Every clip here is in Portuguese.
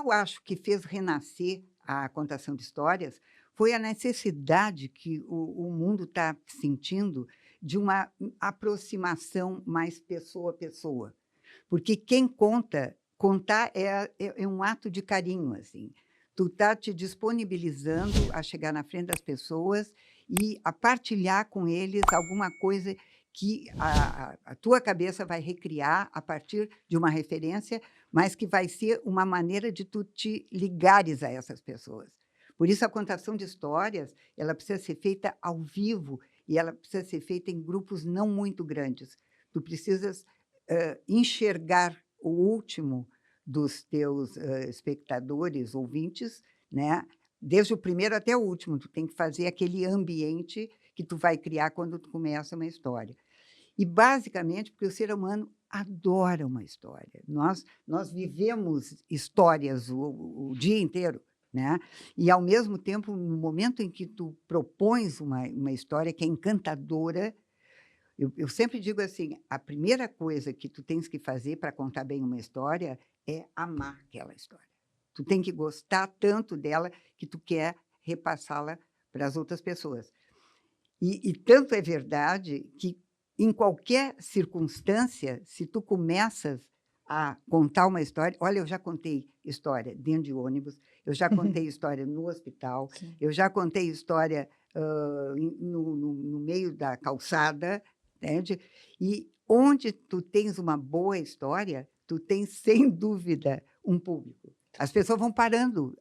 eu acho que fez renascer a contação de histórias foi a necessidade que o mundo está sentindo de uma aproximação mais pessoa a pessoa. Porque quem contar é um ato de carinho, assim. Tu está te disponibilizando a chegar na frente das pessoas e a partilhar com eles alguma coisa que a tua cabeça vai recriar a partir de uma referência, mas que vai ser uma maneira de tu te ligares a essas pessoas. Por isso, a contação de histórias ela precisa ser feita ao vivo e ela precisa ser feita em grupos não muito grandes. Tu precisas enxergar o último dos teus espectadores, ouvintes, né? Desde o primeiro até o último. Tu tem que fazer aquele ambiente que tu vai criar quando tu começa uma história. E, basicamente, porque o ser humano adora uma história. Nós vivemos histórias o dia inteiro, né? E, ao mesmo tempo, no momento em que tu propões uma história que é encantadora, eu sempre digo assim, a primeira coisa que tu tens que fazer para contar bem uma história é amar aquela história. Tu tem que gostar tanto dela que tu quer repassá-la para as outras pessoas. E tanto é verdade que, em qualquer circunstância, se tu começas a contar uma história... Olha, eu já contei história dentro de ônibus, eu já contei história no hospital, Sim. eu já contei história no meio da calçada, entende? E onde tu tens uma boa história, tu tens, sem dúvida, um público. As pessoas vão parando.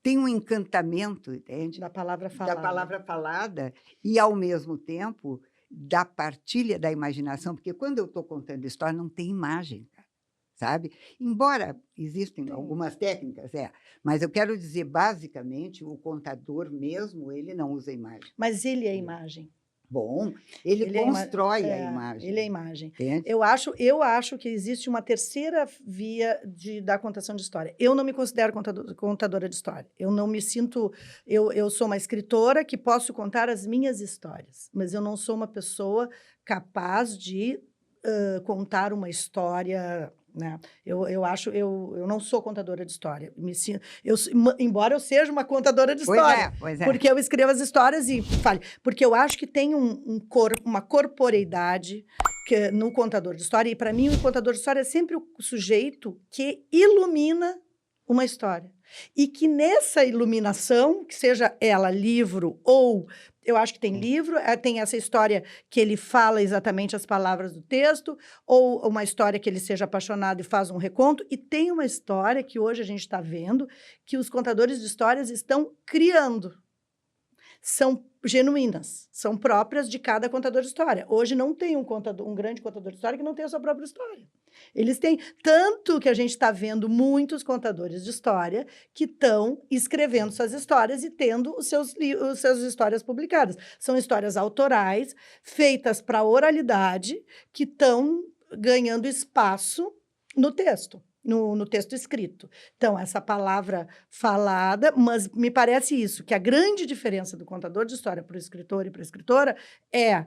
Tem um encantamento, entende? Da palavra falada. Da palavra falada e, ao mesmo tempo, da partilha da imaginação, porque quando eu estou contando história, não tem imagem, sabe? Embora existem algumas técnicas, mas eu quero dizer, basicamente, o contador mesmo, ele não usa imagem. Mas ele é imagem. Bom, ele constrói a imagem. Ele é imagem. Entende? Eu acho que existe uma terceira via da contação de história. Eu não me considero contadora de história. Eu não me sinto... Eu sou uma escritora que posso contar as minhas histórias, mas eu não sou uma pessoa capaz de contar uma história... Né? Eu não sou contadora de história. Embora eu seja uma contadora de história. Pois é. Porque eu escrevo as histórias e falo. Porque eu acho que tem uma corporeidade no contador de história. E, para mim, o contador de história é sempre o sujeito que ilumina uma história. E que nessa iluminação, que seja ela livro ou... Eu acho que tem livro, tem essa história que ele fala exatamente as palavras do texto, ou uma história que ele seja apaixonado e faz um reconto, e tem uma história que hoje a gente está vendo que os contadores de histórias estão criando. São genuínas, são próprias de cada contador de história. Hoje não tem um grande contador de história que não tenha a sua própria história. Eles têm, tanto que a gente está vendo muitos contadores de história que estão escrevendo suas histórias e tendo os seus histórias publicadas. São histórias autorais, feitas para oralidade, que estão ganhando espaço no texto. No texto escrito. Então, essa palavra falada, mas me parece isso, que a grande diferença do contador de história para o escritor e para a escritora é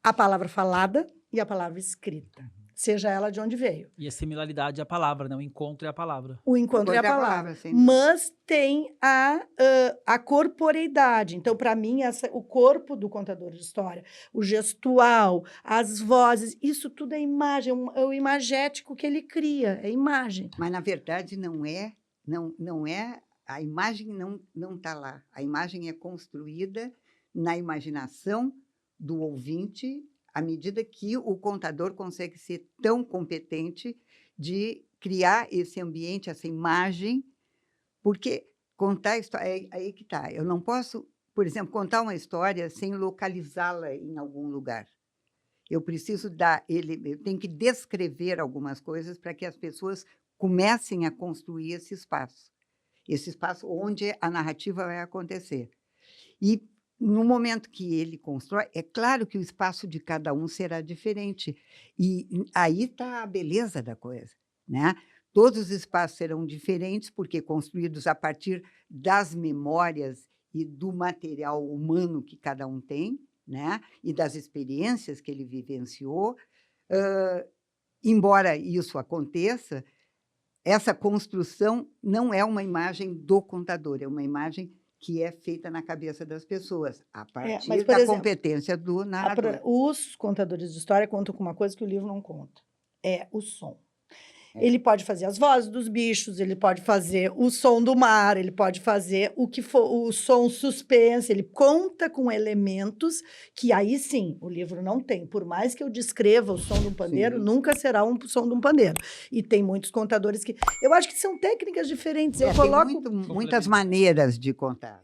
a palavra falada e a palavra escrita, seja ela de onde veio. E a similaridade à palavra, né? O encontro é a palavra. O encontro é a palavra, mas tem a corporeidade. Então, para mim, o corpo do contador de história, o gestual, as vozes, isso tudo é imagem, é o imagético que ele cria, é imagem. Mas, na verdade, não é a imagem não está lá. A imagem é construída na imaginação do ouvinte, à medida que o contador consegue ser tão competente de criar esse ambiente, essa imagem, porque contar a história... Aí que está. Eu não posso, por exemplo, contar uma história sem localizá-la em algum lugar. Eu preciso eu tenho que descrever algumas coisas para que as pessoas comecem a construir esse espaço onde a narrativa vai acontecer. E, no momento que ele constrói, é claro que o espaço de cada um será diferente. E aí está a beleza da coisa, né? Todos os espaços serão diferentes, porque construídos a partir das memórias e do material humano que cada um tem, né? E das experiências que ele vivenciou. Embora isso aconteça, essa construção não é uma imagem do contador, é uma imagem que é feita na cabeça das pessoas, a partir mas, por da exemplo, competência do narrador. Os contadores de história contam com uma coisa que o livro não conta. É o som. É. Ele pode fazer as vozes dos bichos, ele pode fazer o som do mar, ele pode fazer o que for, o som suspense, ele conta com elementos que aí sim o livro não tem. Por mais que eu descreva o som de um pandeiro, Sim. nunca será um som de um pandeiro. E tem muitos contadores que... Eu acho que são técnicas diferentes. Eu Tem coloco... muitas maneiras de contar.